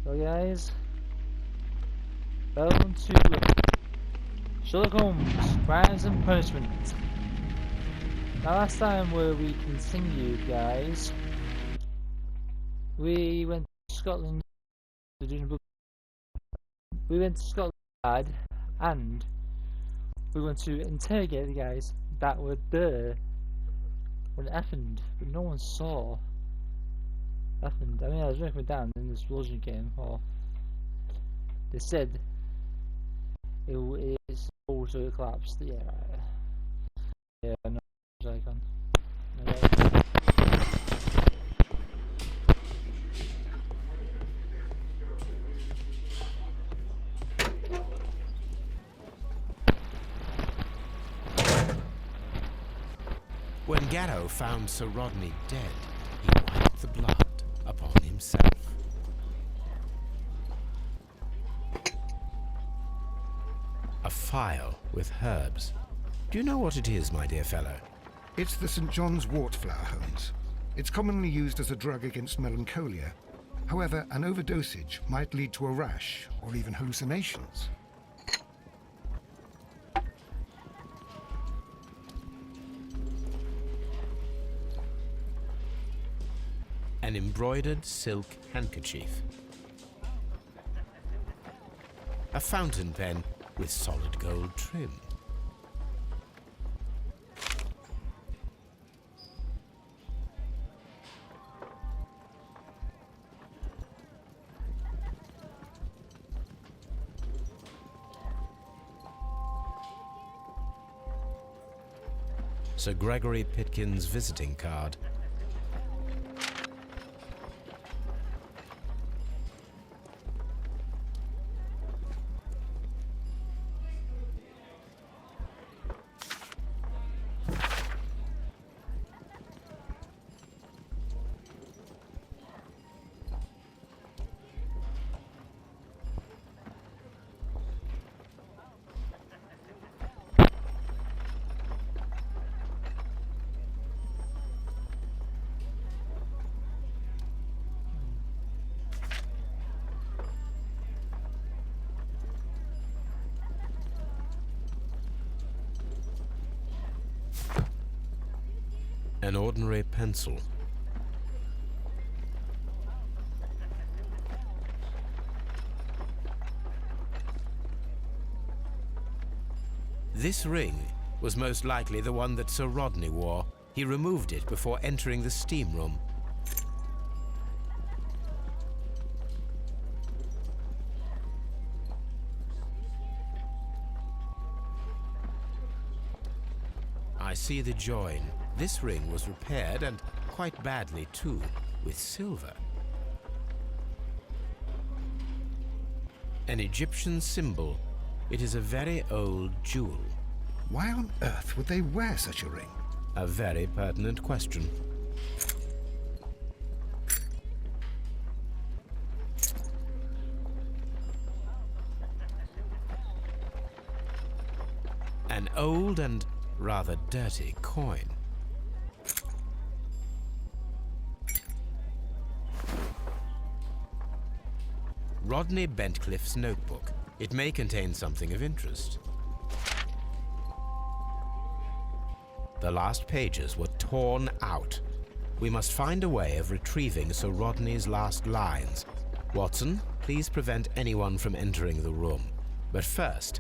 So guys, welcome to Sherlock Holmes, Crimes and Punishment. Now last time where we continued, guys, we went to Scotland to do the book. We went to Scotland and we went to interrogate the guys that were there when it happened, but no one saw it happened. I mean, I was drinking down and this explosion came off. They said it is also collapsed. Yeah, right. Yeah, no icon. Okay. When Garrow found Sir Rodney dead, he wiped the blood upon himself. A phial with herbs. Do you know what it is, my dear fellow? It's the St. John's wort flower, Holmes. It's commonly used as a drug against melancholia. However, an overdosage might lead to a rash or even hallucinations. An embroidered silk handkerchief. A fountain pen with solid gold trim. Sir Gregory Pitkin's visiting card. An ordinary pencil. This ring was most likely the one that Sir Rodney wore. He removed it before entering the steam room. I see the join. This ring was repaired, and quite badly too, with silver. An Egyptian symbol. It is a very old jewel. Why on earth would they wear such a ring? A very pertinent question. An old and rather dirty coin. Rodney Bentcliffe's notebook. It may contain something of interest. The last pages were torn out. We must find a way of retrieving Sir Rodney's last lines. Watson, please prevent anyone from entering the room. But first,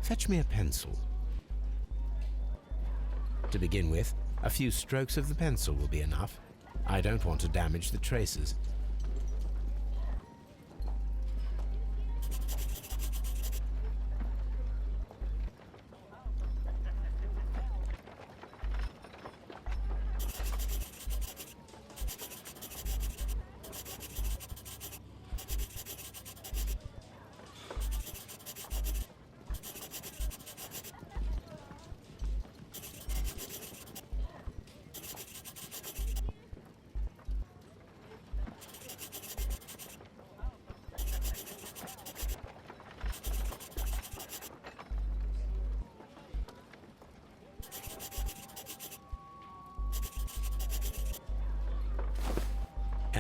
fetch me a pencil. To begin with, a few strokes of the pencil will be enough. I don't want to damage the traces.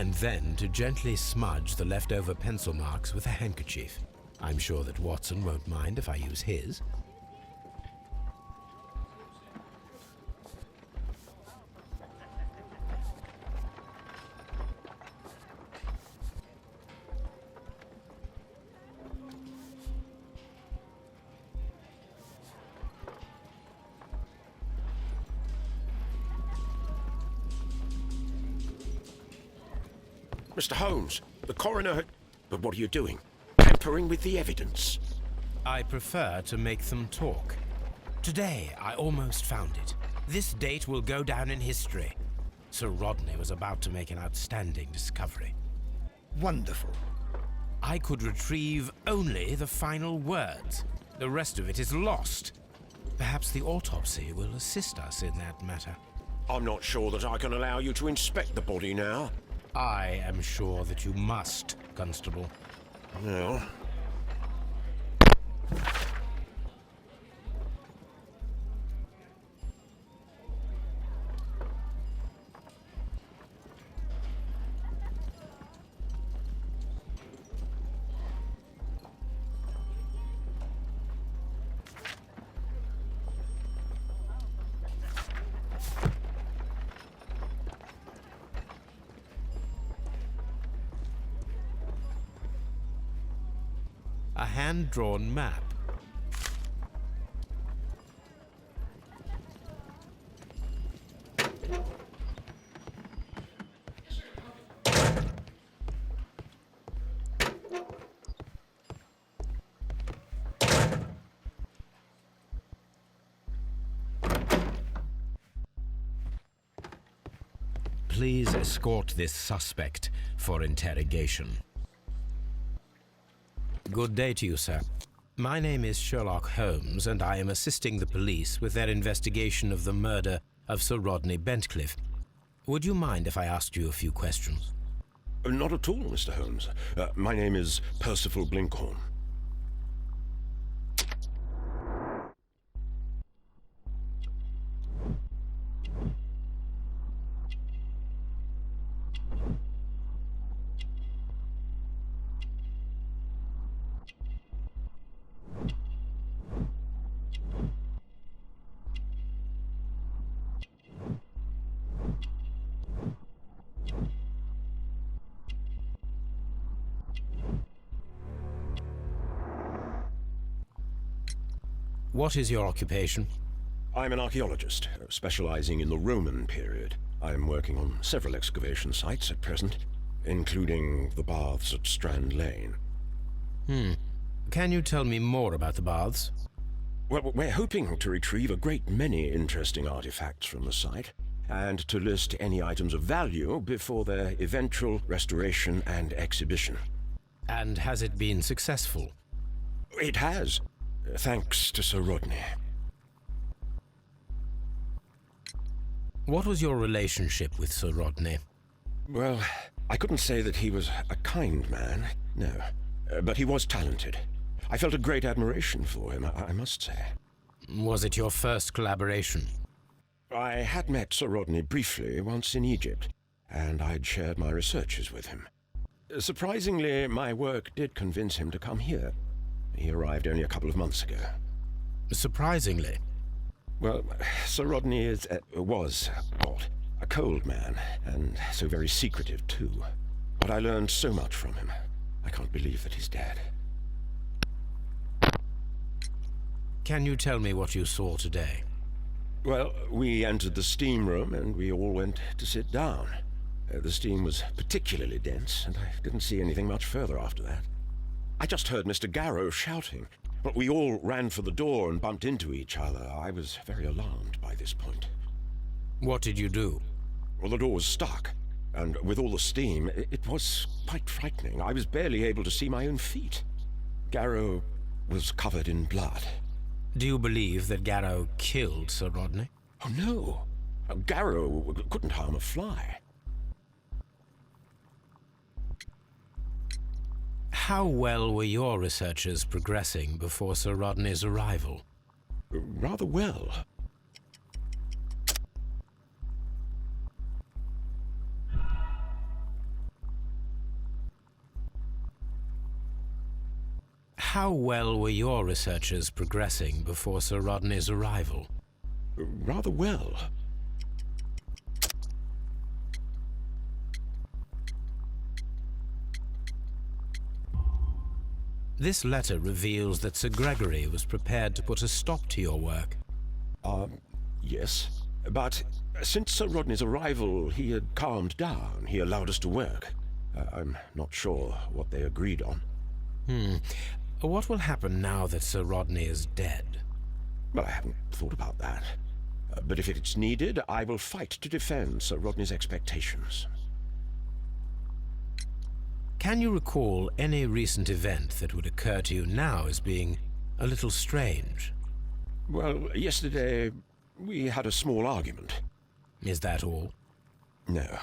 and then to gently smudge the leftover pencil marks with a handkerchief. I'm sure that Watson won't mind if I use his. Mr. Holmes, the coroner had... But what are you doing? Tampering with the evidence? I prefer to make them talk. Today, I almost found it. This date will go down in history. Sir Rodney was about to make an outstanding discovery. Wonderful. I could retrieve only the final words. The rest of it is lost. Perhaps the autopsy will assist us in that matter. I'm not sure that I can allow you to inspect the body now. I am sure that you must, Constable. Well... A hand-drawn map. Please escort this suspect for interrogation. Good day to you, sir. My name is Sherlock Holmes, and I am assisting the police with their investigation of the murder of Sir Rodney Bentcliffe. Would you mind if I asked you a few questions? Not at all, Mr. Holmes. My name is Percival Blinkhorn. What is your occupation? I'm an archaeologist, specializing in the Roman period. I'm working on several excavation sites at present, including the baths at Strand Lane. Can you tell me more about the baths? Well, we're hoping to retrieve a great many interesting artifacts from the site, and to list any items of value before their eventual restoration and exhibition. And has it been successful? It has, thanks to Sir Rodney. What was your relationship with Sir Rodney? Well, I couldn't say that he was a kind man, no. But he was talented. I felt a great admiration for him, I must say. Was it your first collaboration? I had met Sir Rodney briefly once in Egypt, and I'd shared my researches with him. Surprisingly, my work did convince him to come here. He arrived only a couple of months ago. Surprisingly? Well, Sir Rodney was odd, a cold man, and so very secretive too. But I learned so much from him. I can't believe that he's dead. Can you tell me what you saw today? Well, we entered the steam room and we all went to sit down. The steam was particularly dense, and I didn't see anything much further after that. I just heard Mr. Garrow shouting, but we all ran for the door and bumped into each other. I was very alarmed by this point. What did you do? Well, the door was stuck, and with all the steam, it was quite frightening. I was barely able to see my own feet. Garrow was covered in blood. Do you believe that Garrow killed Sir Rodney? Oh, no. Garrow couldn't harm a fly. How well were your researchers progressing before Sir Rodney's arrival? Rather well. How well were your researchers progressing before Sir Rodney's arrival? Rather well. This letter reveals that Sir Gregory was prepared to put a stop to your work. Yes. But since Sir Rodney's arrival, he had calmed down. He allowed us to work. I'm not sure what they agreed on. What will happen now that Sir Rodney is dead? Well, I haven't thought about that. But if it's needed, I will fight to defend Sir Rodney's expectations. Can you recall any recent event that would occur to you now as being a little strange? Well, yesterday we had a small argument. Is that all? No.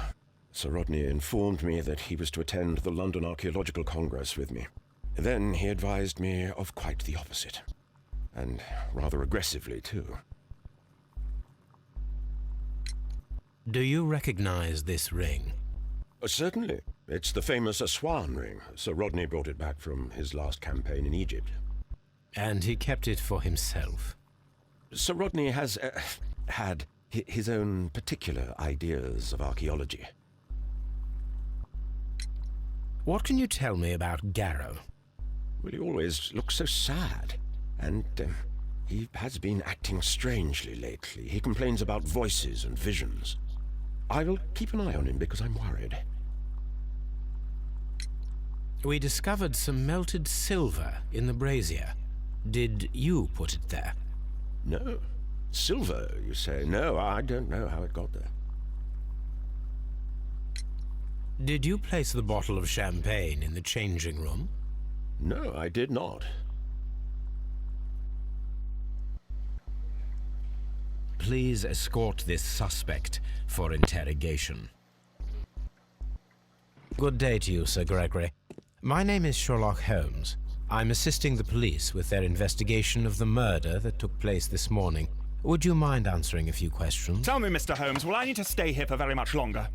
Sir Rodney informed me that he was to attend the London Archaeological Congress with me. Then he advised me of quite the opposite. And rather aggressively, too. Do you recognize this ring? Certainly. It's the famous Aswan ring. Sir Rodney brought it back from his last campaign in Egypt. And he kept it for himself? Sir Rodney has had his own particular ideas of archaeology. What can you tell me about Garrow? Well, he always looks so sad. And he has been acting strangely lately. He complains about voices and visions. I will keep an eye on him because I'm worried. We discovered some melted silver in the brazier. Did you put it there? No. Silver, you say? No, I don't know how it got there. Did you place the bottle of champagne in the changing room? No, I did not. Please escort this suspect for interrogation. Good day to you, Sir Gregory. My name is Sherlock Holmes. I'm assisting the police with their investigation of the murder that took place this morning. Would you mind answering a few questions? Tell me, Mr. Holmes, will I need to stay here for very much longer?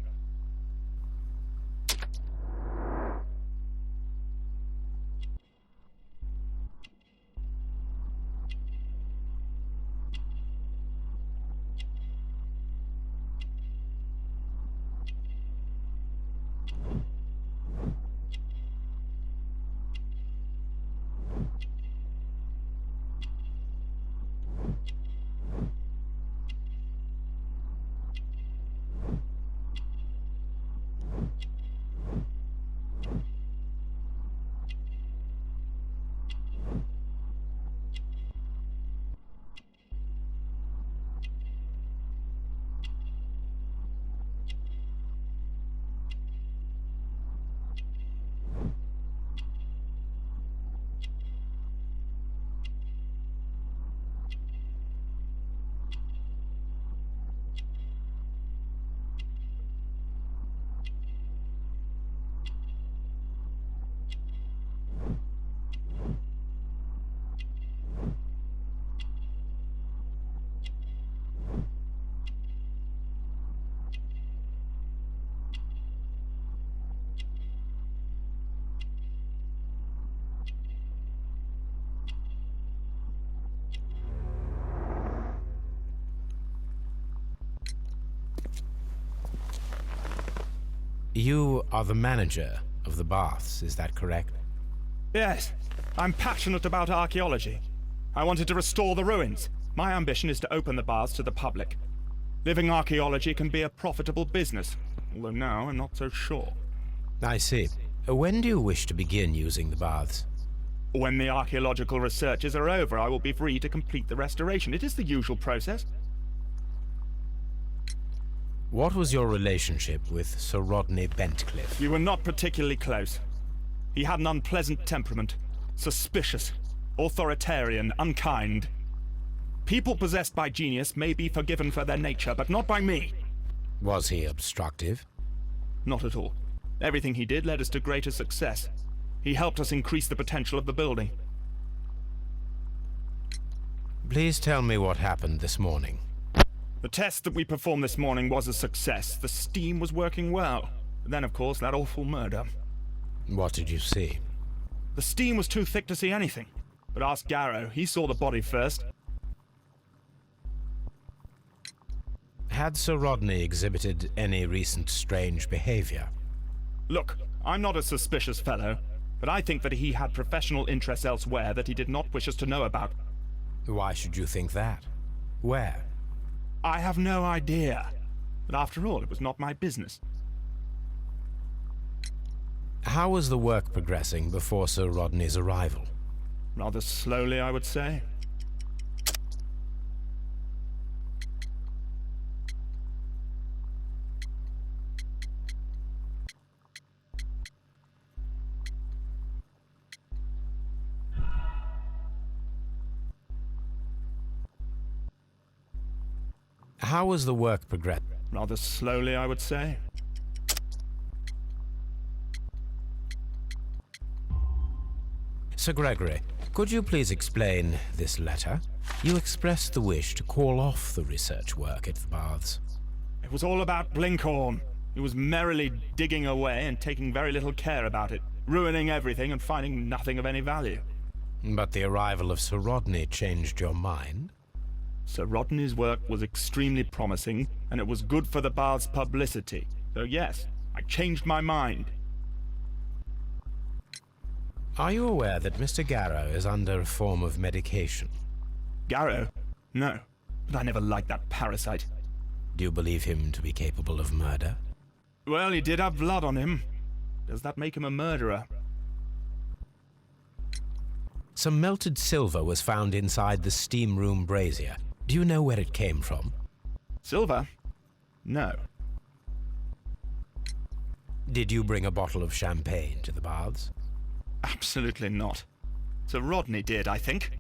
You are the manager of the baths, is that correct? Yes, I'm passionate about archaeology. I wanted to restore the ruins. My ambition is to open the baths to the public. Living archaeology can be a profitable business, although now I'm not so sure. I see. When do you wish to begin using the baths? When the archaeological researches are over, I will be free to complete the restoration. It is the usual process. What was your relationship with Sir Rodney Bentcliffe? We were not particularly close. He had an unpleasant temperament, suspicious, authoritarian, unkind. People possessed by genius may be forgiven for their nature, but not by me. Was he obstructive? Not at all. Everything he did led us to greater success. He helped us increase the potential of the building. Please tell me what happened this morning. The test that we performed this morning was a success. The steam was working well. But then, of course, that awful murder. What did you see? The steam was too thick to see anything. But ask Garrow, he saw the body first. Had Sir Rodney exhibited any recent strange behavior? Look, I'm not a suspicious fellow, but I think that he had professional interests elsewhere that he did not wish us to know about. Why should you think that? Where? I have no idea. But after all, it was not my business. How was the work progressing before Sir Rodney's arrival? Rather slowly, I would say. How was the work progressing? Rather slowly, I would say. Sir Gregory, could you please explain this letter? You expressed the wish to call off the research work at the baths. It was all about Blinkhorn. He was merrily digging away and taking very little care about it, ruining everything and finding nothing of any value. But the arrival of Sir Rodney changed your mind? Sir Rodney's work was extremely promising, and it was good for the bath's publicity. So yes, I changed my mind. Are you aware that Mr. Garrow is under a form of medication? Garrow? No, but I never liked that parasite. Do you believe him to be capable of murder? Well, he did have blood on him. Does that make him a murderer? Some melted silver was found inside the steam room brazier. Do you know where it came from? Silver? No. Did you bring a bottle of champagne to the baths? Absolutely not. Sir Rodney did, I think.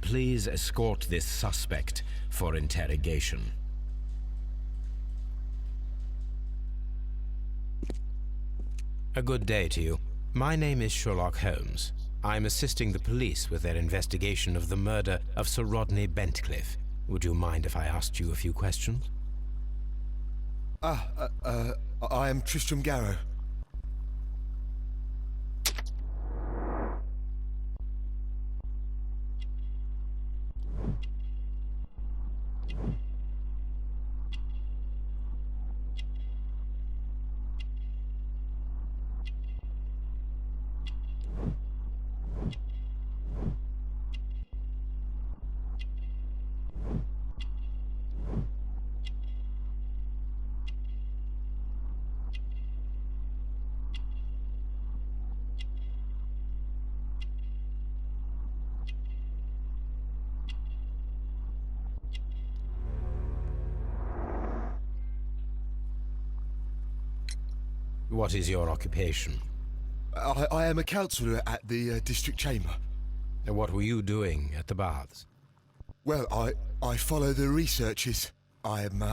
Please escort this suspect for interrogation. A good day to you. My name is Sherlock Holmes. I'm assisting the police with their investigation of the murder of Sir Rodney Bentcliffe. Would you mind if I asked you a few questions? I am Tristram Garrow. What is your occupation? I am a counsellor at the district chamber. And what were you doing at the baths? Well, I follow the researches. I am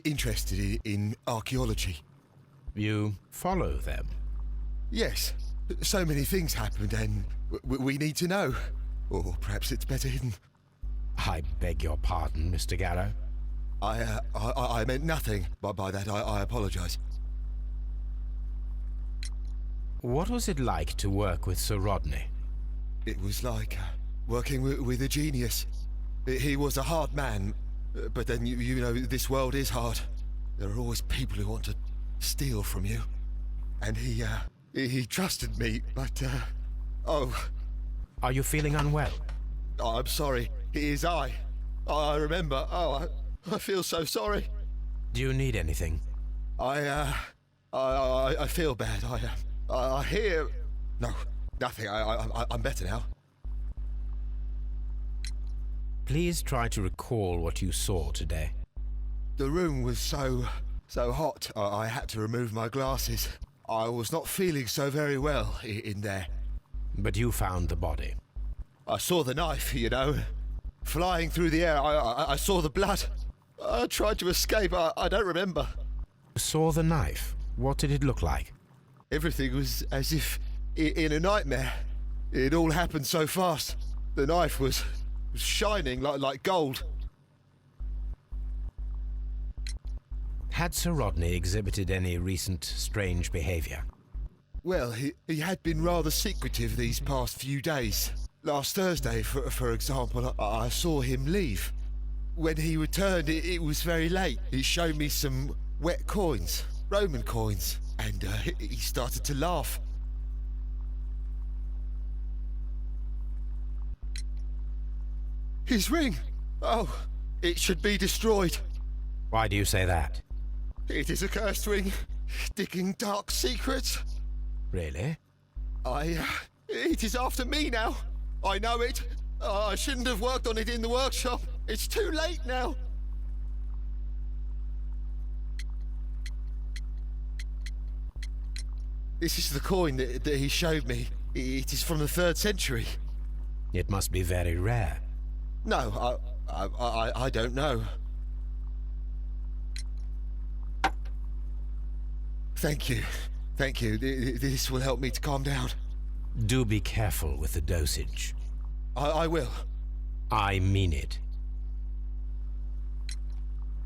interested in archaeology. You follow them? Yes. So many things happened and we need to know. Or perhaps it's better hidden. I beg your pardon, Mr. Garrow. I meant nothing by that. I apologize. What was it like to work with Sir Rodney? It was like working with a genius. He was a hard man, but then you know this world is hard. There are always people who want to steal from you. And he trusted me, but oh, Are you feeling unwell? I'm sorry. It is I remember. Oh, I feel so sorry. Do you need anything? I feel bad. I hear. No, nothing. I'm better now. Please try to recall what you saw today. The room was so hot. I had to remove my glasses. I was not feeling so very well in there. But you found the body. I saw the knife, you know, flying through the air. I saw the blood. I tried to escape. I don't remember. You saw the knife. What did it look like? Everything was as if in a nightmare. It all happened so fast. The knife was shining like gold. Had Sir Rodney exhibited any recent strange behavior? Well, he had been rather secretive these past few days. Last Thursday, for example, I saw him leave. When he returned, it was very late. He showed me some wet coins, Roman coins, and he started to laugh. His ring! Oh, it should be destroyed. Why do you say that? It is a cursed ring, digging dark secrets. Really? It is after me now. I know it. I shouldn't have worked on it in the workshop. It's too late now. This is the coin that he showed me. It is from the 3rd century. It must be very rare. No, I don't know. Thank you. Thank you. This will help me to calm down. Do be careful with the dosage. I will. I mean it.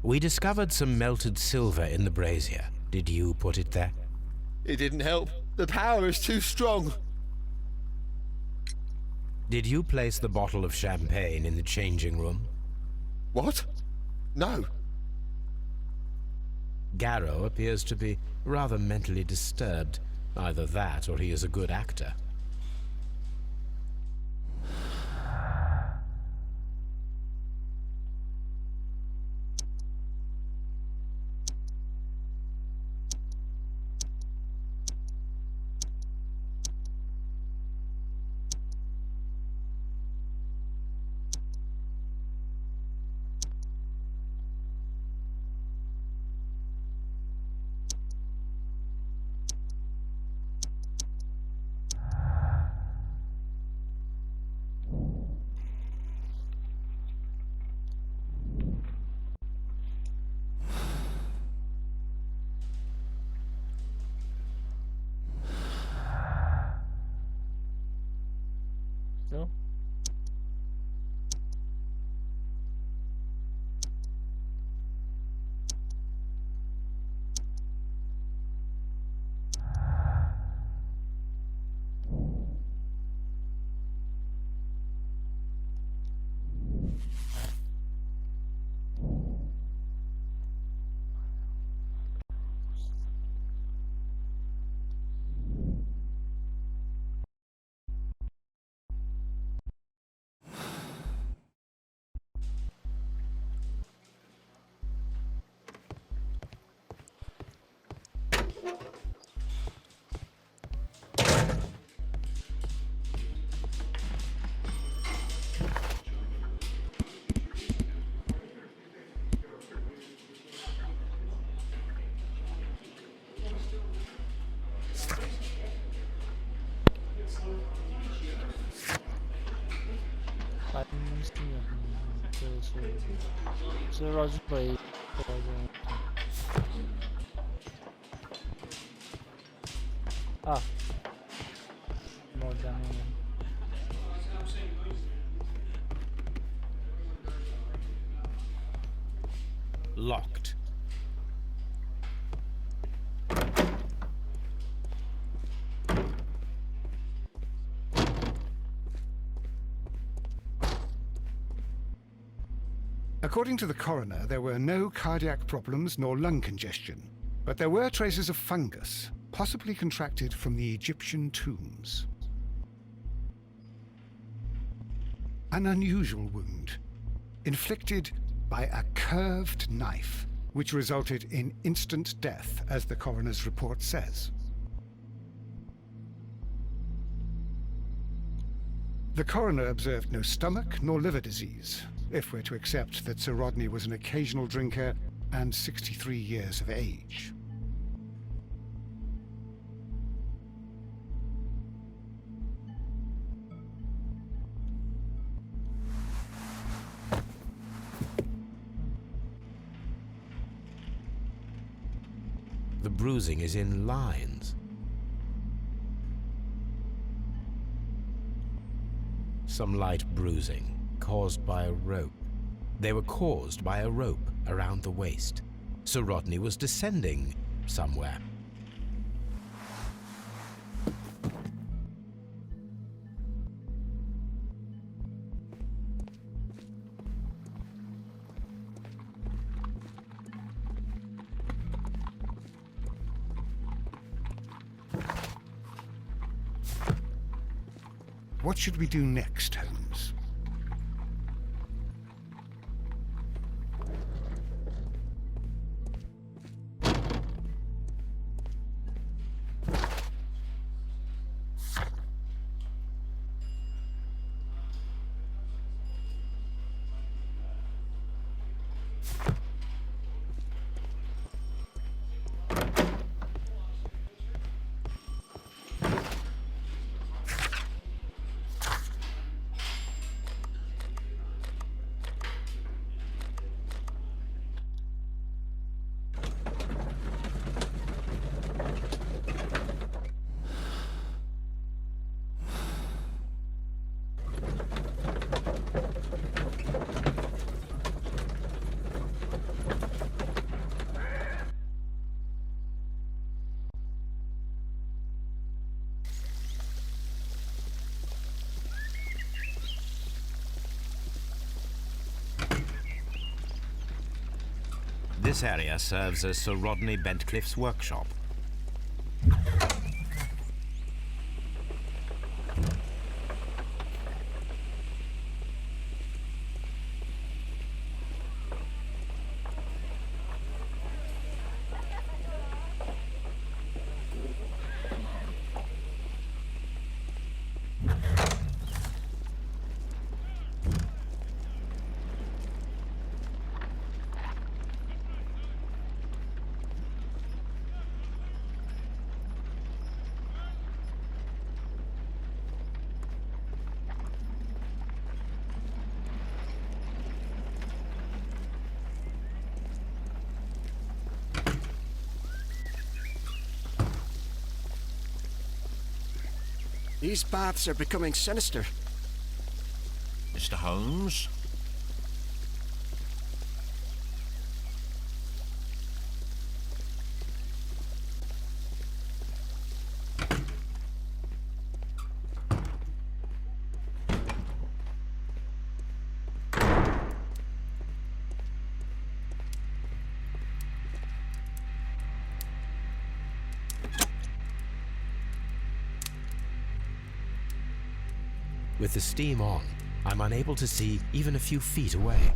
We discovered some melted silver in the brazier. Did you put it there? It didn't help. The power is too strong. Did you place the bottle of champagne in the changing room? What? No. Garrow appears to be rather mentally disturbed. Either that or he is a good actor. No? So Roger play. Ah, more jamming in. Locked. According to the coroner, there were no cardiac problems nor lung congestion, but there were traces of fungus, possibly contracted from the Egyptian tombs. An unusual wound, inflicted by a curved knife, which resulted in instant death, as the coroner's report says. The coroner observed no stomach nor liver disease, if we're to accept that Sir Rodney was an occasional drinker and 63 years of age. The bruising is in lines. Some light bruising, caused by a rope. They were caused by a rope around the waist. Sir Rodney was descending somewhere. What should we do next, Holmes? This area serves as Sir Rodney Bentcliffe's workshop. These baths are becoming sinister. Mr. Holmes? With the steam on, I'm unable to see even a few feet away.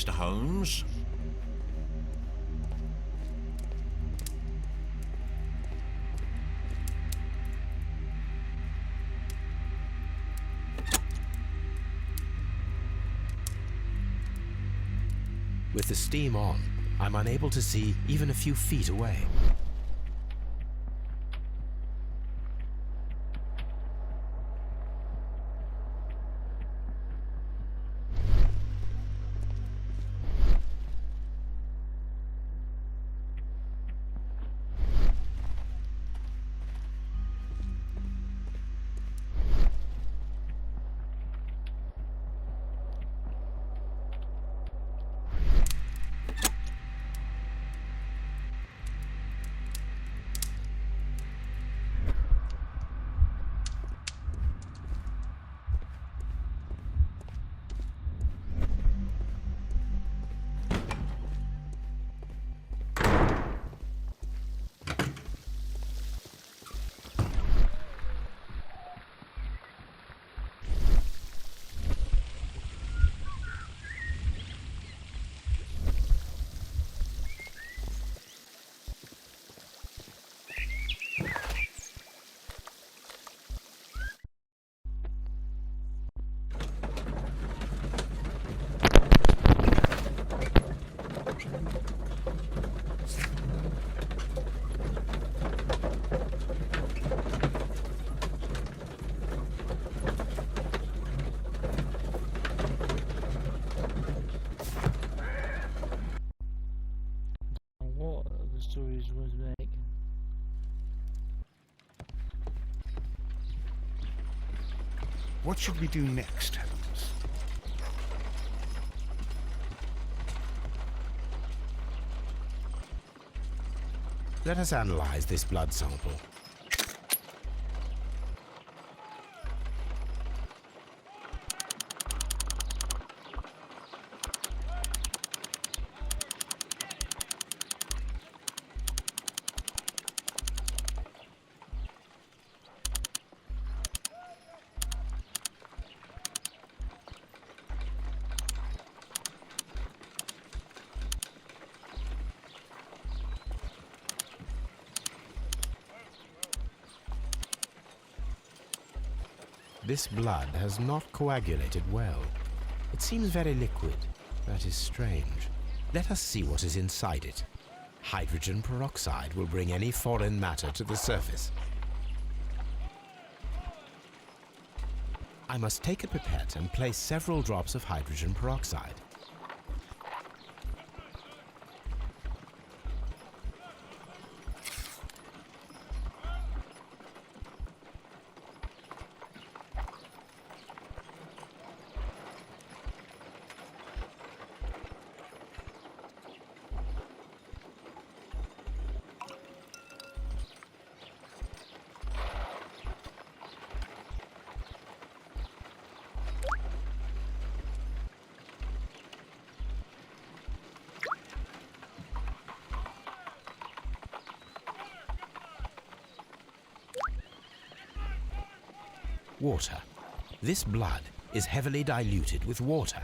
Mr. Holmes? With the steam on, I'm unable to see even a few feet away. What the stories was make? What should we do next, Holmes? Let us analyze this blood sample. This blood has not coagulated well. It seems very liquid. That is strange. Let us see what is inside it. Hydrogen peroxide will bring any foreign matter to the surface. I must take a pipette and place several drops of hydrogen peroxide. Water. This blood is heavily diluted with water.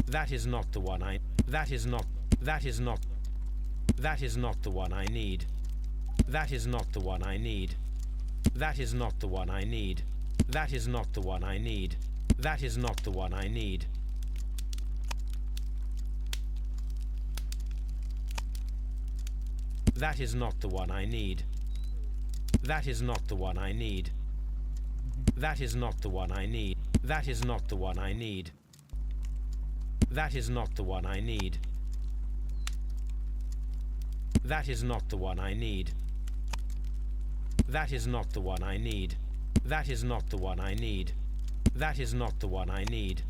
That is not the one I... That is not the one I need. That is not the one I need. That is not the one I need. That is not the one I need. That is not the one I need. That is not the one I need. That is not the one I need. That is not the one I need. That is not the one I need. That is not the one I need. That is not the one I need. That is not the one I need. That is not the one I need. That is not the one I need.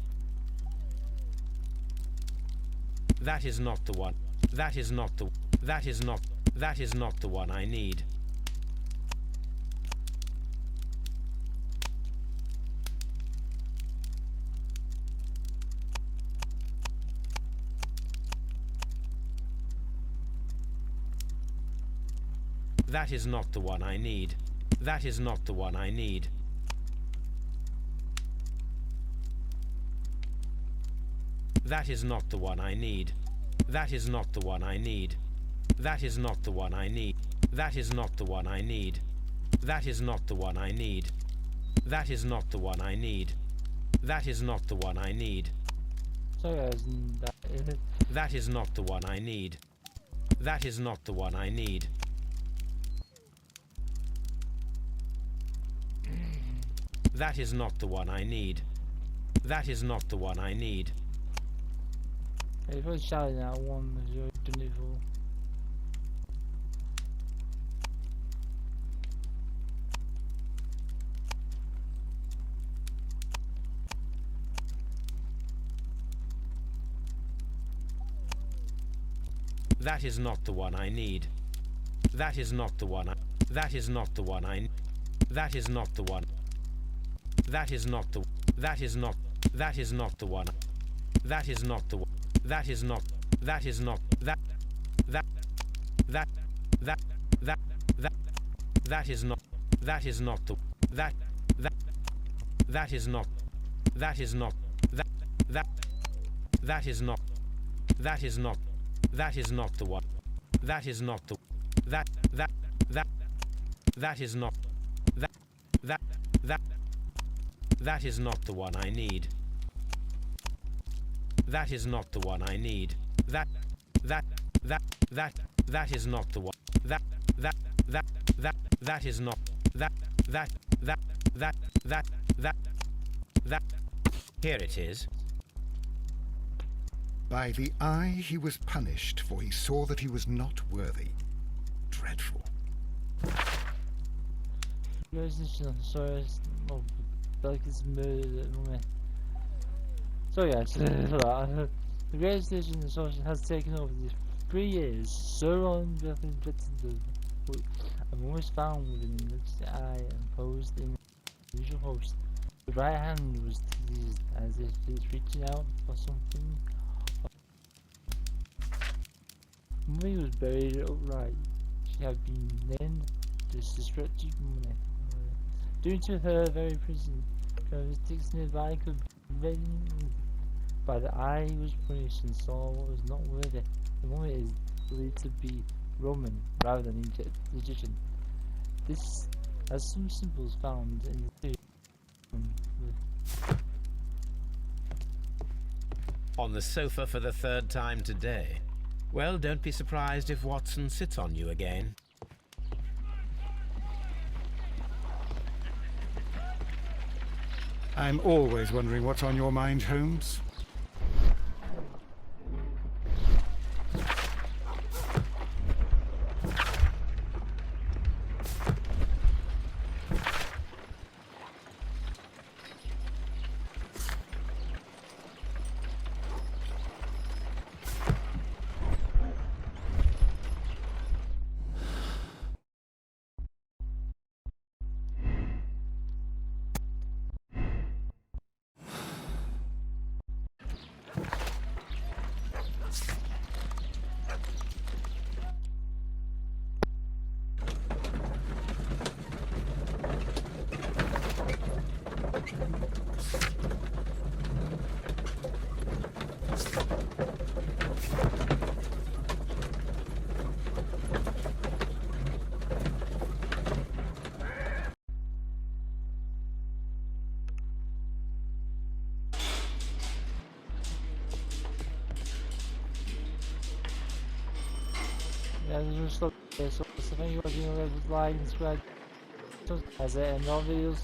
That is not the one. That is not the. That is not. That is not the one I need. That is not the one I need. That is not the one I need. That is not the one I need. That is not the one I need. That is not the one I need. That is not the one I need. That is not the one I need. That is not the one I need. That is not the one I need. Sorry guys, That is not the one I need. That is not the one I need. That is not the one I need. That is not the one I need. if I was shouting at one, as you've done it before. That is not the one I need. That is not the one I. That is not the one I. That is not the one. That is not the. That is not. That is not the one. That is not the. That is not. That is not. That. That. That. That. That. That. That is not. That is not the. That. That. That is not. That is not. That. That. That is not. That is not. That is not the one. That is not the. That. That. That. That is not. That. That. That. That is not the one I need. That is not the one I need. That. That. That. That. That is not the one. That. That. That. That. That is not. That. That. That. That. That. That. That. Here it is. By the eye he was punished, for he saw that he was not worthy. Dreadful. Sorry, no, like it's murdered at the moment. So yes, for that. The radio station has taken over these 3 years. So long that I'm always found within the eye and posed in the usual host. The right hand was teased as if it's reaching out for something. Mummy was buried upright. She had been named the destructive mummy. Due to her very prison, characteristics nearby could be read. By the eye was punished and saw what was not worthy. The mummy is believed to be Roman rather than Egyptian. This has some symbols found in the tomb. On the sofa for the 3rd time today. Well, don't be surprised if Watson sits on you again. I'm always wondering what's on your mind, Holmes. Yeah, there's just okay, so I think you're doing like and subscribe as it and all videos.